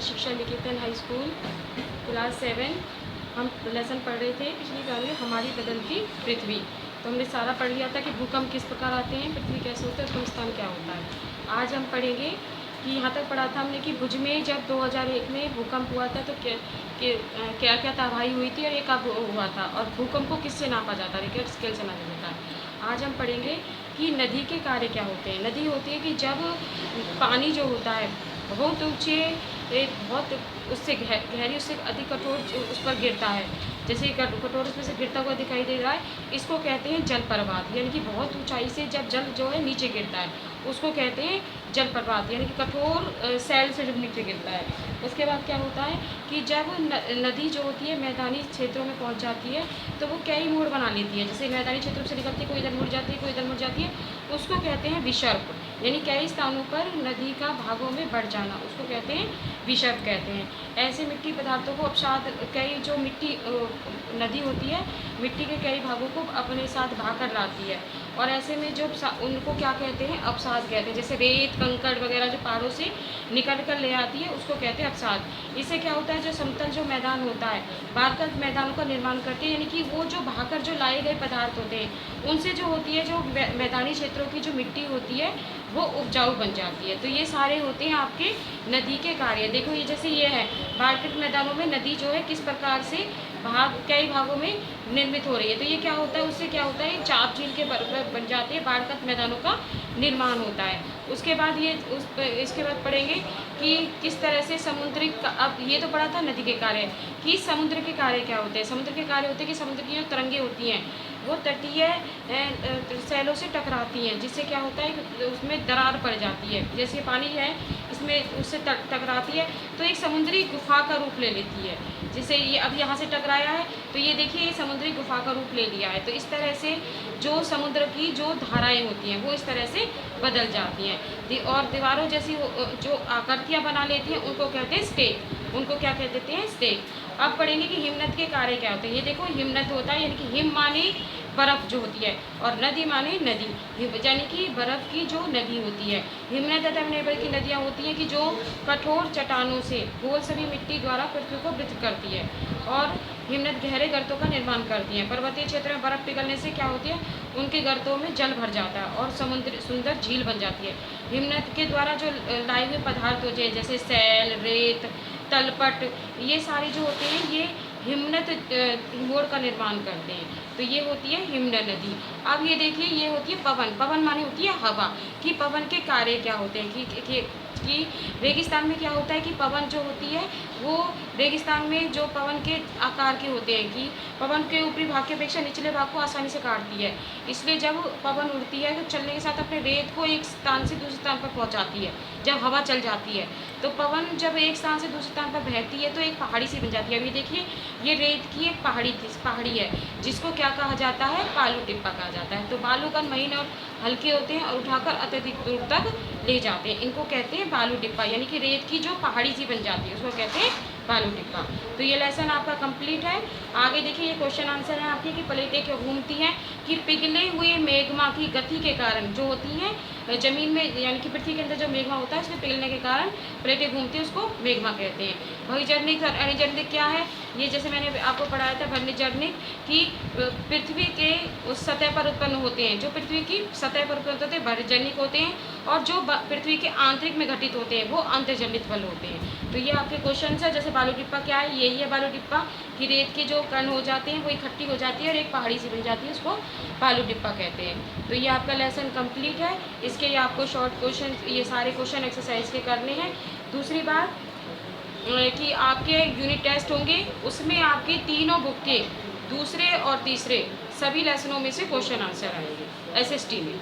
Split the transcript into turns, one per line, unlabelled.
आदर्श शिक्षा निकेतन high school class 7 हम lesson पढ़ रहे थे पिछली बार में हमारी बदलती पृथ्वी। तो हमने सारा पढ़ लिया था कि भूकंप किस प्रकार आते हैं, पृथ्वी कैसे होता है, उद्गम स्थान क्या होता है। आज हम पढ़ेंगे कि यहाँ तक पढ़ा था हमने कि भुज में जब 2001 में भूकंप हुआ था तो क्या क्या तबाही हुई थी और ये कब हुआ था और भूकंप को किससे नापा जाता है, रिक्टर स्केल से नापा जाता है। आज हम पढ़ेंगे कि नदी के कार्य क्या होते हैं। नदी होती है कि जब पानी जो होता है बहुत ऊँचे बहुत उससे गहरी उससे अधिक कठोर उस पर गिरता है, जैसे कठोर उसमें से गिरता हुआ दिखाई दे रहा है, इसको कहते हैं जल प्रवाह। यानी कि बहुत ऊंचाई से जब जल जो है नीचे गिरता है उसको कहते हैं जल प्रवाह, यानी कि कठोर सैल से जब नीचे गिरता है। उसके बाद क्या होता है कि जब नदी जो होती है मैदानी क्षेत्रों में पहुंच जाती है तो वो कई मोड़ बना लेती है। जैसे मैदानी क्षेत्रों से निकलती है, कोई इधर मुड़ जाती है, कोई इधर मुड़ जाती है, उसको कहते हैं विसर्प। यानी कई स्थानों पर नदी का भागों में बढ़ जाना, उसको कहते हैं विसर्प कहते हैं। ऐसे मिट्टी पदार्थों को अपसाद, कई जो मिट्टी नदी होती है मिट्टी के कई भागों को अपने साथ भाग कर लाती है और ऐसे में जो उनको क्या कहते हैं, अपसाद कहते हैं। जैसे रेत कंकड़ वगैरह जो पहाड़ों से निकल कर ले आती है उसको कहते हैं अपसाद। इससे क्या होता है, जो समतल जो मैदान होता है बारकर मैदानों का निर्माण करते हैं, यानी कि वो जो भागकर जो लाए गए पदार्थ होते हैं उनसे जो होती है जो मैदानी क्षेत्रों की जो मिट्टी होती है वो उपजाऊ बन जाती है। तो ये सारे होते हैं आपके नदी के कार्य। देखो ये जैसे ये है बारकर मैदानों में नदी जो है किस प्रकार से कई भागों में निर्मित हो रही है। तो ये क्या होता है, उससे क्या होता है, चाप झील के बन जाते हैं, बाढ़ मैदानों का निर्माण होता है। उसके बाद इसके बाद पढ़ेंगे कि किस तरह से समुद्रिक, अब ये तो पढ़ा था नदी के कार्य, कि समुद्र के कार्य क्या होते हैं। समुद्र के कार्य होते हैं कि समुद्र की जो तरंगे होती हैं वो तटीय सैलों से टकराती हैं, जिससे क्या होता है कि उसमें दरार पड़ जाती है। जैसे पानी है इसमें उससे टकराती है तो एक समुद्री गुफा का रूप ले लेती है। जैसे ये अब यहाँ से टकराया है तो ये देखिए ये समुद्री गुफा का रूप ले लिया है। तो इस तरह से जो समुद्र की जो धाराएं होती हैं वो इस तरह से बदल जाती हैं और दीवारों जैसी जो आकृतियाँ बना लेती हैं उनको कहते हैं स्टेक। उनको क्या कह देते हैं, स्टेक। अब पढ़ेंगे कि हिमनद के कार्य क्या होते हैं। ये देखो हिमनद होता है, यानी कि हिम माने बर्फ जो होती है और नदी माने नदी, यानी कि बर्फ की जो नदी होती है। हिमनद तथा नेबर की नदियाँ होती हैं कि जो कठोर चट्टानों से गोल सभी मिट्टी द्वारा पृथ्वी को वृत करती है और हिमनद गहरे गर्तों का निर्माण करती हैं। पर्वतीय क्षेत्र में बर्फ पिघलने से क्या होती है, उनके गर्तों में जल भर जाता है और समुद्र सुंदर झील बन जाती है। हिमनद के द्वारा जो लाए हुए पदार्थ होते हैं जैसे सैल, रेत, तलपट, ये सारे जो होते हैं ये हिमनद मोड़ का निर्माण करते हैं। तो ये होती है हिमनद नदी। अब ये देखिए ये होती है पवन। पवन माने होती है हवा, कि पवन के कार्य क्या होते हैं कि रेगिस्तान में क्या होता है कि पवन जो होती है वो रेगिस्तान में जो पवन के आकार के होते हैं कि पवन के ऊपरी भाग की अपेक्षा निचले भाग को आसानी से काटती है। इसलिए जब पवन उड़ती है तो चलने के साथ अपने रेत को एक स्थान से दूसरे स्थान पर पहुंचाती है। जब हवा चल जाती है तो पवन जब एक स्थान से दूसरे स्थान पर बहती है तो एक पहाड़ी सी बन जाती है। अभी देखिए ये रेत की एक पहाड़ी है जिसको क्या कहा जाता है, बालू टिप्पा कहा जाता है। तो बालू कण महीन और हल्के होते हैं और उठाकर अत्यधिक दूर तक ले जाते हैं, इनको कहते हैं बालू टिप्पा। यानी कि रेत की जो पहाड़ी सी बन जाती है उसको कहते हैं बालू टिप्पा। तो ये लेसन आपका कंप्लीट है। आगे देखिए ये क्वेश्चन आंसर है आपके कि प्लेटें क्यों घूमती हैं, कि पिघले हुए मैग्मा की गति के कारण जो होती हैं जमीन में, यानी कि पृथ्वी के अंदर जो मैग्मा होता है उसमें पिघलने के कारण प्लेटें घूमती हैं, उसको मैग्मा कहते हैं। भूजनिक और अनिजनिक क्या है, ये जैसे मैंने आपको पढ़ाया था भूजनिक कि पृथ्वी के उस सतह पर उत्पन्न होते हैं, जो पृथ्वी की सतह पर उत्पन्न होते हैं भूजनिक होते हैं और जो पृथ्वी के आंतरिक में घटित होते हैं वो अंतर्जनित बल होते हैं। तो ये आपके क्वेश्चन है। जैसे बालू टिप्पा क्या है, यही है बालू टिप्पा कि रेत के जो कण हो जाते हैं वो इकट्ठी हो जाती है और एक पहाड़ी सी बन जाती है, उसको बालू टिप्पा कहते हैं। तो ये आपका लेसन कंप्लीट है। इसके लिए आपको शॉर्ट क्वेश्चन, ये सारे क्वेश्चन एक्सरसाइज के करने हैं। दूसरी बात कि आपके यूनिट टेस्ट होंगे उसमें आपके तीनों बुक के दूसरे और तीसरे सभी लेसनों में से क्वेश्चन आंसर आएंगे SST में।